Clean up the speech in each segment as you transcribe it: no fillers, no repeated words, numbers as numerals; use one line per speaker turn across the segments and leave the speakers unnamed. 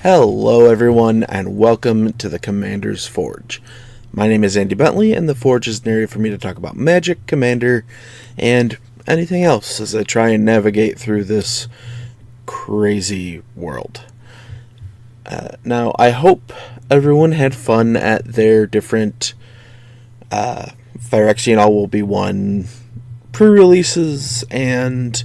Hello everyone, and welcome to the Commander's Forge. My name is Andy Bentley, and the Forge is an area for me to talk about Magic, Commander, and anything else as I try and navigate through this crazy world. Now, I hope everyone had fun at their different Phyrexian All Will Be One pre-releases and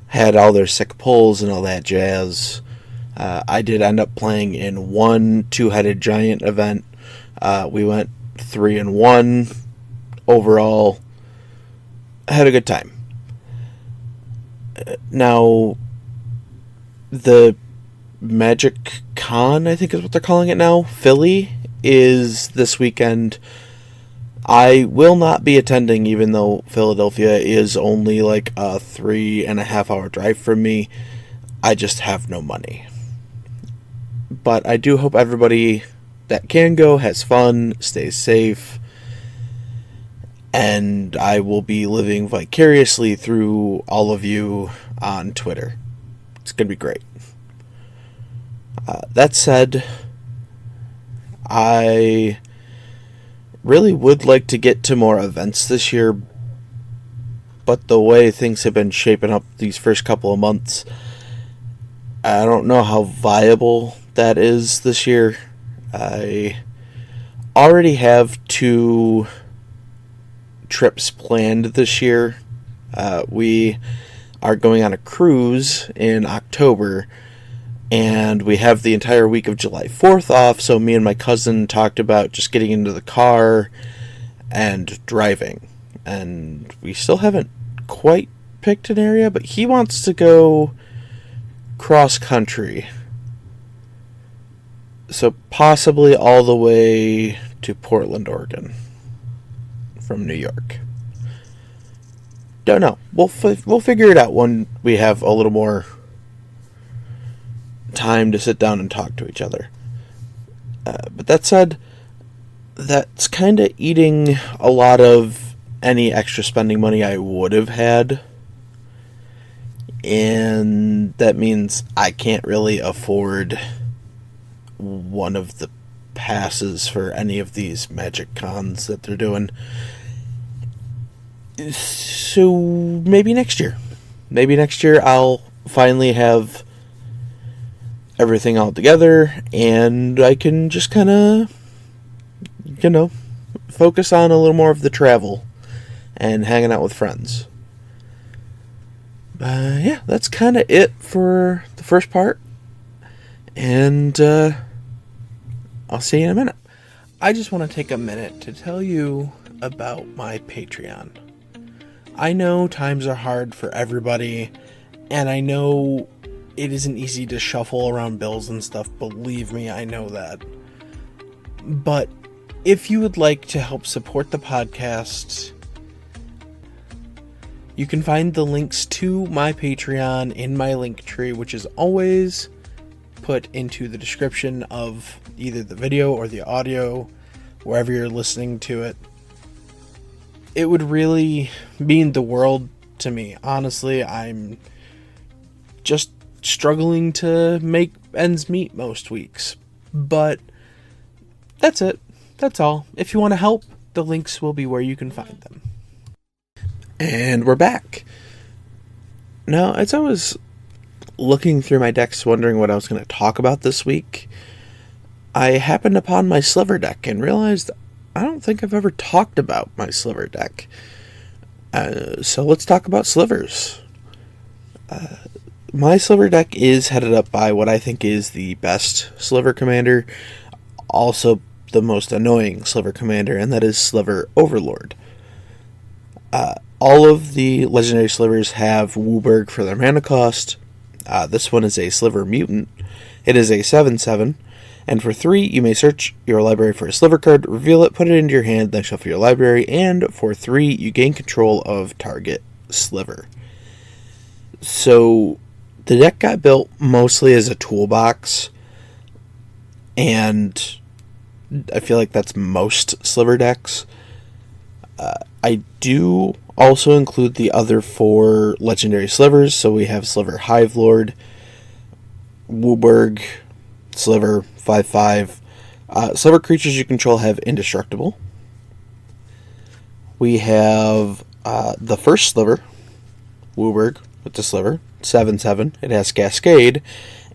had all their sick pulls and all that jazz. I did end up playing in one two-headed giant event. We went 3-1 overall. I had a good time. Now, the Magic Con, I think is what they're calling it now, Philly, is this weekend. I will not be attending, even though Philadelphia is only like a 3.5 hour drive from me. I just have no money. But I do hope everybody that can go has fun, stays safe, and I will be living vicariously through all of you on Twitter. It's going to be great. That said, I really would like to get to more events this year, but the way things have been shaping up these first couple of months, I don't know how viable that is this year. I already have 2 trips planned this year. We are going on a cruise in October, and we have the entire week of July 4th off, so me and my cousin talked about just getting into the car and driving. And we still haven't quite picked an area, but he wants to go cross-country. So possibly all the way to Portland, Oregon, from New York. Don't know. We'll figure it out when we have a little more time to sit down and talk to each other. But that said, that's kind of eating a lot of any extra spending money I would have had. And that means I can't really afford one of the passes for any of these Magic Cons that they're doing. So maybe next year. Maybe next year I'll finally have everything all together and I can just kind of, focus on a little more of the travel and hanging out with friends. Yeah, that's kind of it for the first part. And I'll see you in a minute. I just want to take a minute to tell you about my Patreon. I know times are hard for everybody, and I know it isn't easy to shuffle around bills and stuff. Believe me, I know that. But if you would like to help support the podcast, you can find the links to my Patreon in my link tree, which is always put into the description of either the video or the audio, wherever you're listening to it. It would really mean the world to me. Honestly, I'm just struggling to make ends meet most weeks. But that's it. That's all. If you want to help, the links will be where you can find them. And we're back. Now, as I was looking through my decks, wondering what I was going to talk about this week, I happened upon my sliver deck and realized I don't think I've ever talked about my sliver deck. So let's talk about slivers. My sliver deck is headed up by what I think is the best sliver commander, also the most annoying sliver commander, and that is Sliver Overlord. All of the legendary slivers have Wooburg for their mana cost. This one is a Sliver Mutant. It is a 7/7, and for 3, you may search your library for a Sliver card, reveal it, put it into your hand, then shuffle your library, and for 3, you gain control of target Sliver. So, the deck got built mostly as a toolbox, and I feel like that's most Sliver decks. I do also include the other 4 legendary slivers, so we have Sliver Hivelord, Wooburg, sliver, 5/5. Sliver creatures you control have indestructible. We have the first sliver, Wooburg with the sliver, 7/7. It has Cascade,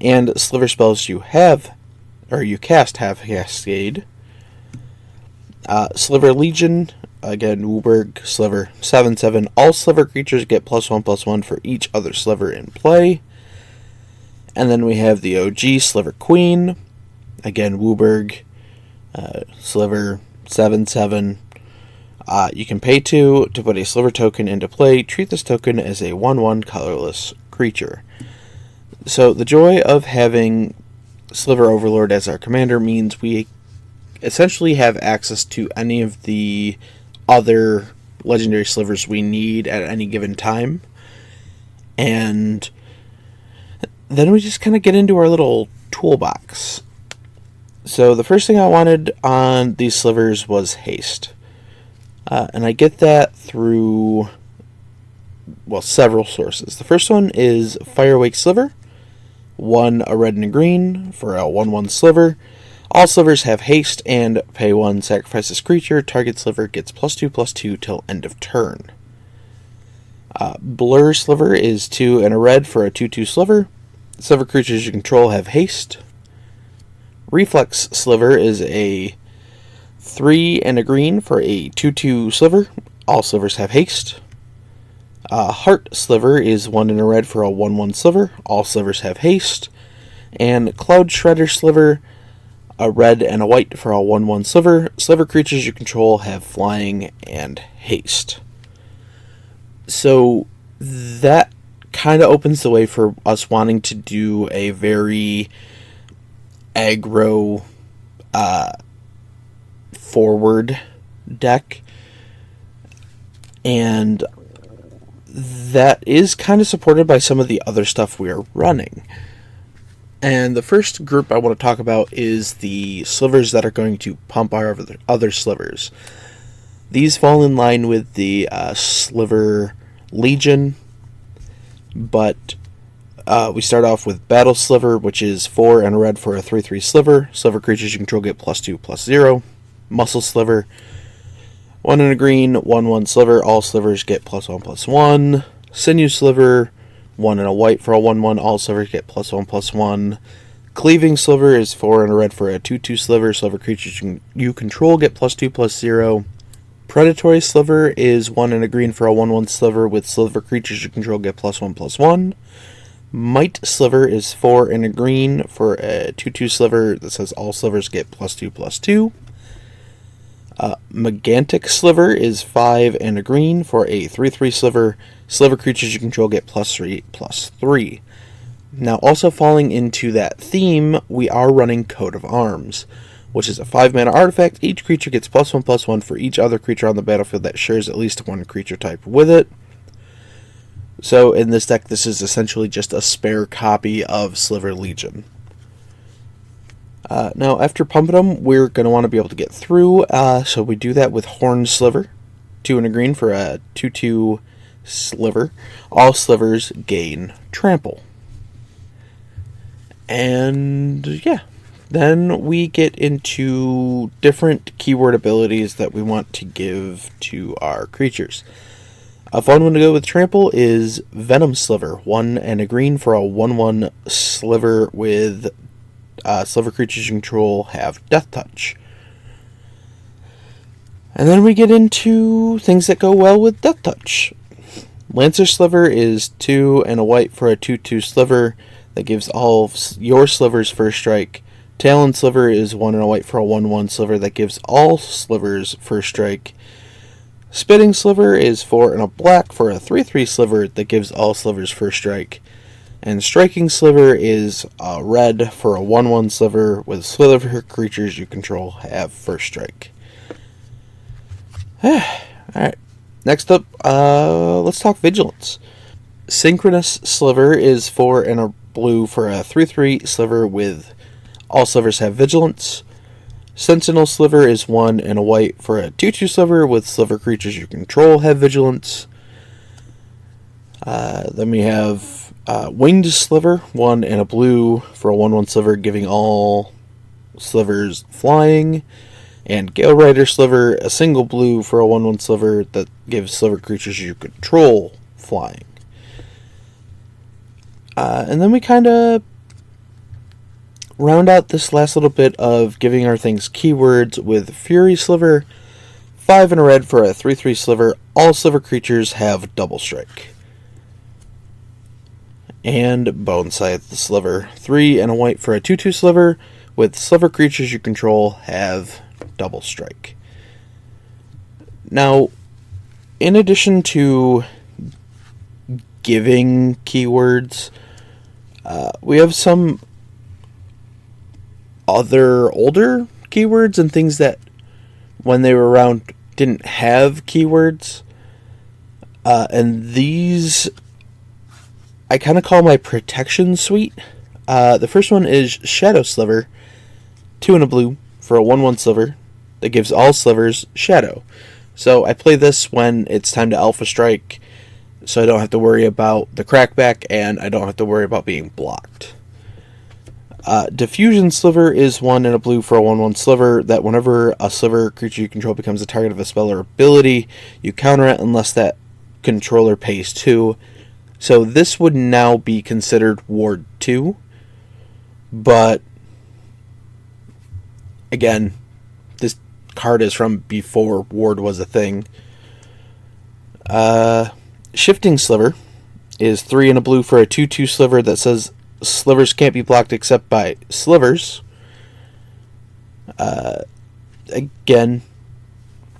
and sliver spells you cast have Cascade. Sliver Legion, again, Wooburg, sliver, 7/7. All sliver creatures get +1/+1 for each other sliver in play. And then we have the OG Sliver Queen, again, Wooburg, sliver, 7/7. You can pay 2 to put a sliver token into play. Treat this token as a 1/1 colorless creature. So the joy of having Sliver Overlord as our commander means we essentially have access to any of the other legendary slivers we need at any given time. And then we just kind of get into our little toolbox. So the first thing I wanted on these slivers was haste. And I get that through, several sources. The first one is Firewake Sliver. 1, a red and a green for a 1/1 sliver. All slivers have haste and pay 1, sacrifice this creature. Target sliver gets +2/+2 till end of turn. Blur Sliver is 2 and a red for a 2/2 sliver. Sliver creatures you control have haste. Reflex Sliver is a 3 and a green for a 2/2 sliver. All slivers have haste. Heart Sliver is 1 and a red for a 1/1 sliver. All slivers have haste. And Cloud Shredder Sliver, a red and a white for a 1/1 sliver. Sliver creatures you control have flying and haste. So that kind of opens the way for us wanting to do a very aggro forward deck. And that is kind of supported by some of the other stuff we are running. And the first group I want to talk about is the slivers that are going to pump our other slivers. These fall in line with the Sliver Legion, but we start off with Battle Sliver, which is 4 and a red for a 3/3 sliver. Sliver creatures you control get +2/+0. Muscle Sliver, 1 and a green, 1/1 sliver. All slivers get +1/+1. Sinew Sliver, 1 and a white for a 1/1. All slivers get +1/+1. Cleaving Sliver is 4 and a red for a 2/2 sliver. Sliver creatures you control get +2/+0. Predatory Sliver is 1 and a green for a 1/1 sliver. With sliver creatures you control get +1/+1. Might Sliver is 4 and a green for a 2/2 sliver that says all slivers get +2/+2. Megantic Sliver is 5 and a green for a 3/3 sliver. Sliver creatures you control get +3/+3. Now, also falling into that theme, we are running Coat of Arms, which is a 5-mana artifact. Each creature gets +1/+1 for each other creature on the battlefield that shares at least one creature type with it. So in this deck, this is essentially just a spare copy of Sliver Legion. Now, after pumping them, we're going to want to be able to get through, so we do that with Horn Sliver, 2 and a green for a 2/2 sliver. All slivers gain trample. And yeah, then we get into different keyword abilities that we want to give to our creatures. A fun one to go with trample is Venom Sliver, 1 and a green for a 1/1 sliver with sliver creatures you control have Death Touch. And then we get into things that go well with Death Touch. Lancer Sliver is 2 and a white for a 2/2 sliver that gives all your slivers first strike. Talon Sliver is 1 and a white for a 1/1 sliver that gives all slivers first strike. Spitting Sliver is 4 and a black for a 3/3 sliver that gives all slivers first strike. And Striking Sliver is red for a 1/1 sliver with sliver creatures you control have first strike. Alright, next up, let's talk Vigilance. Synchronous Sliver is 4 and a blue for a 3/3 sliver with all slivers have Vigilance. Sentinel Sliver is 1 and a white for a 2/2 sliver with sliver creatures you control have Vigilance. Then we have Winged Sliver, 1 and a blue for a 1/1 sliver, giving all slivers flying. And Gale Rider Sliver, a single blue for a 1/1 sliver that gives sliver creatures you control flying. And then we kind of round out this last little bit of giving our things keywords with Fury Sliver, 5 and a red for a 3/3 sliver. All sliver creatures have double strike. And Bone Scythe the Sliver, 3 and a white for a 2/2 sliver, with sliver creatures you control have double strike. Now, in addition to giving keywords, we have some other older keywords and things that, when they were around, didn't have keywords. And these I kind of call my protection suite. The first one is Shadow Sliver, 2 and a blue for a 1/1 sliver that gives all slivers Shadow. So I play this when it's time to Alpha Strike, so I don't have to worry about the crackback and I don't have to worry about being blocked. Diffusion Sliver is 1 and a blue for a 1/1 sliver that whenever a sliver creature you control becomes the target of a spell or ability, you counter it unless that controller pays 2. So this would now be considered Ward 2, but again, this card is from before Ward was a thing. Shifting Sliver is 3 and a blue for a 2/2 sliver that says slivers can't be blocked except by slivers. Again,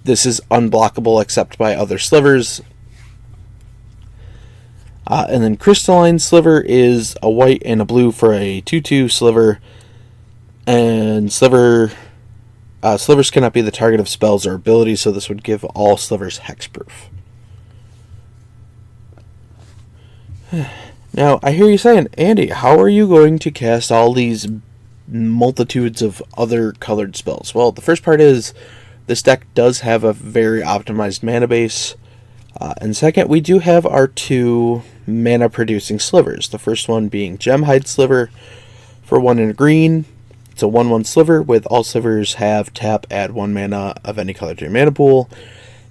this is unblockable except by other slivers. And then Crystalline Sliver is a white and a blue for a 2/2 sliver. And slivers cannot be the target of spells or abilities, so this would give all slivers hexproof. Now, I hear you saying, Andy, how are you going to cast all these multitudes of other colored spells? Well, the first part is this deck does have a very optimized mana base. And second, we do have our 2 mana producing slivers. The first one being Gemhide Sliver for 1 and a green. It's a 1/1 sliver with all slivers have tap, add 1 mana of any color to your mana pool.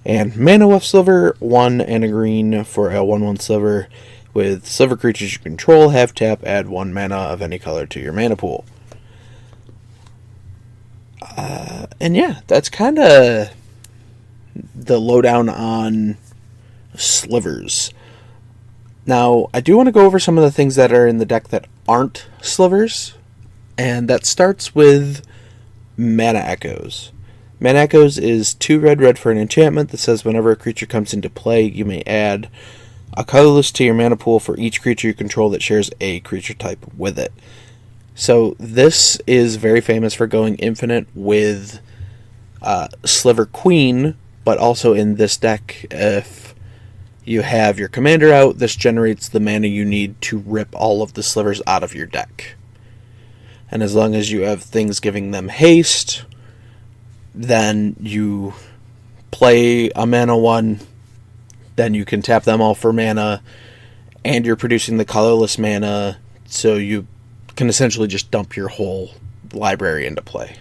And Mana Weft Sliver, 1 and a green for a 1/1 sliver with sliver creatures you control have tap, add 1 mana of any color to your mana pool. And yeah, that's kind of the lowdown on slivers. Now, I do want to go over some of the things that are in the deck that aren't slivers, and that starts with Mana Echoes. Mana Echoes is 2 red for an enchantment that says whenever a creature comes into play, you may add a colorless to your mana pool for each creature you control that shares a creature type with it. So this is very famous for going infinite with Sliver Queen, but also in this deck, if you have your commander out, this generates the mana you need to rip all of the slivers out of your deck. And as long as you have things giving them haste, then you play a mana 1, then you can tap them all for mana, and you're producing the colorless mana, so you can essentially just dump your whole library into play.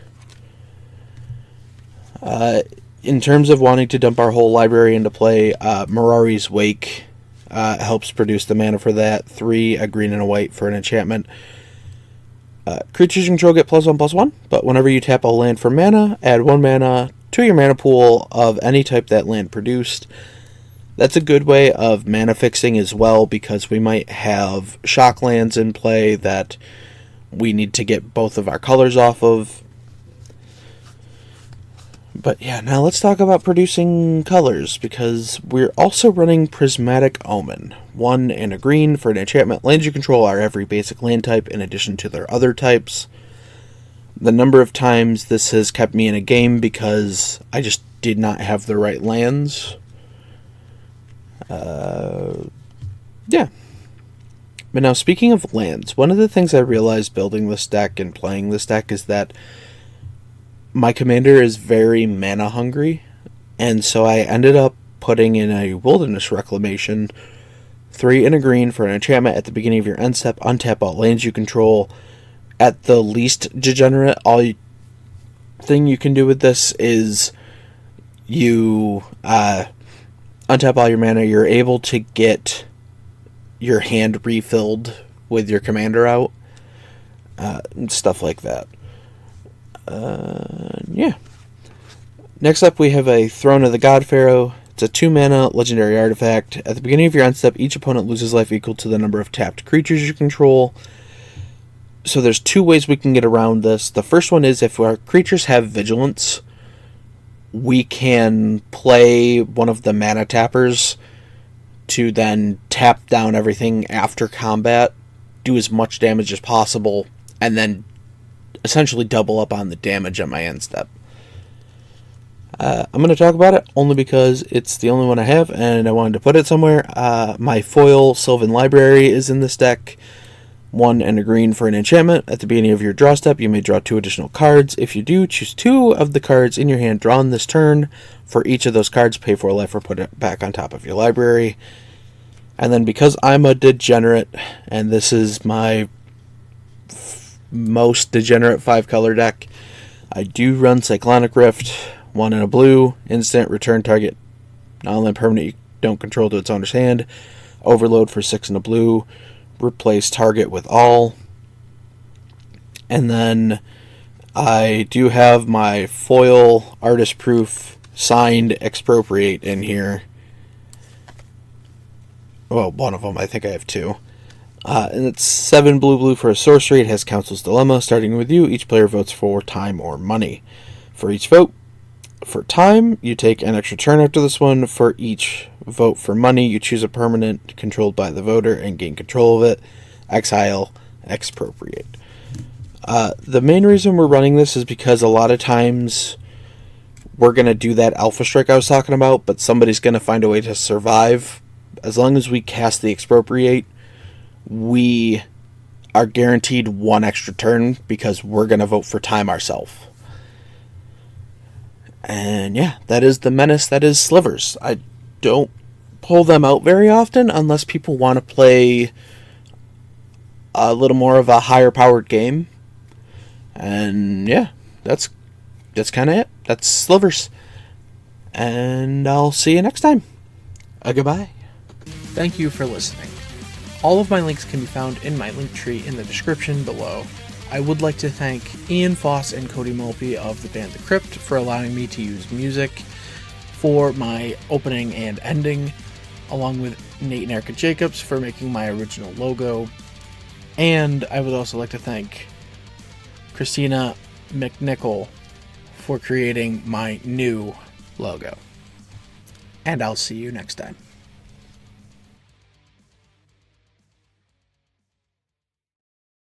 In terms of wanting to dump our whole library into play, Mirari's Wake helps produce the mana for that. 3, a green and a white for an enchantment. Creatures you control get +1/+1, but whenever you tap a land for mana, add 1 mana to your mana pool of any type that land produced. That's a good way of mana fixing as well, because we might have shock lands in play that we need to get both of our colors off of. But yeah, now let's talk about producing colors, because we're also running Prismatic Omen. 1 and a green for an enchantment. Lands you control are every basic land type in addition to their other types. The number of times this has kept me in a game because I just did not have the right lands. Yeah. But now, speaking of lands, one of the things I realized building this deck and playing this deck is that my commander is very mana hungry, and so I ended up putting in a Wilderness Reclamation 3 and a green for an enchantment at the beginning of your end step. Untap all lands you control. At the least degenerate, thing you can do with this is you untap all your mana. You're able to get your hand refilled with your commander out. Stuff like that. Yeah. Next up, we have a Throne of the God Pharaoh. It's a 2-mana legendary artifact. At the beginning of your end step, each opponent loses life equal to the number of tapped creatures you control. So there's 2 ways we can get around this. The first one is if our creatures have vigilance, we can play one of the mana tappers to then tap down everything after combat, do as much damage as possible, and then essentially double up on the damage at my end step. I'm going to talk about it only because it's the only one I have and I wanted to put it somewhere. My foil Sylvan Library is in this deck. 1 and a green for an enchantment. At the beginning of your draw step, you may draw 2 additional cards. If you do, choose 2 of the cards in your hand drawn this turn. For each of those cards, pay 4 life or put it back on top of your library. And then because I'm a degenerate, and this is my most degenerate 5-color deck, I do run Cyclonic Rift. 1 and a blue, instant, return target non-land permanent you don't control to its owner's hand. Overload for 6 and a blue, replace target with all. And then I do have my foil artist proof signed Expropriate in here. Well, one of them, I think I have 2. And it's 7 blue for a sorcery. It has Council's Dilemma. Starting with you, each player votes for time or money. For each vote, for time, you take an extra turn after this one. For each vote for money, you choose a permanent controlled by the voter and gain control of it. Exile, expropriate. The main reason we're running this is because a lot of times we're going to do that alpha strike I was talking about, but somebody's going to find a way to survive. As long as we cast the expropriate, we are guaranteed 1 extra turn because we're going to vote for time ourselves. And yeah, that is the Menace, that is Slivers. I don't pull them out very often unless people want to play a little more of a higher powered game. And yeah, that's kind of it. That's Slivers. And I'll see you next time. Goodbye. Thank you for listening. All of my links can be found in my link tree in the description below. I would like to thank Ian Foss and Cody Mulpey of the band The Crypt for allowing me to use music for my opening and ending, along with Nate and Erica Jacobs for making my original logo. And I would also like to thank Christina McNichol for creating my new logo. And I'll see you next time.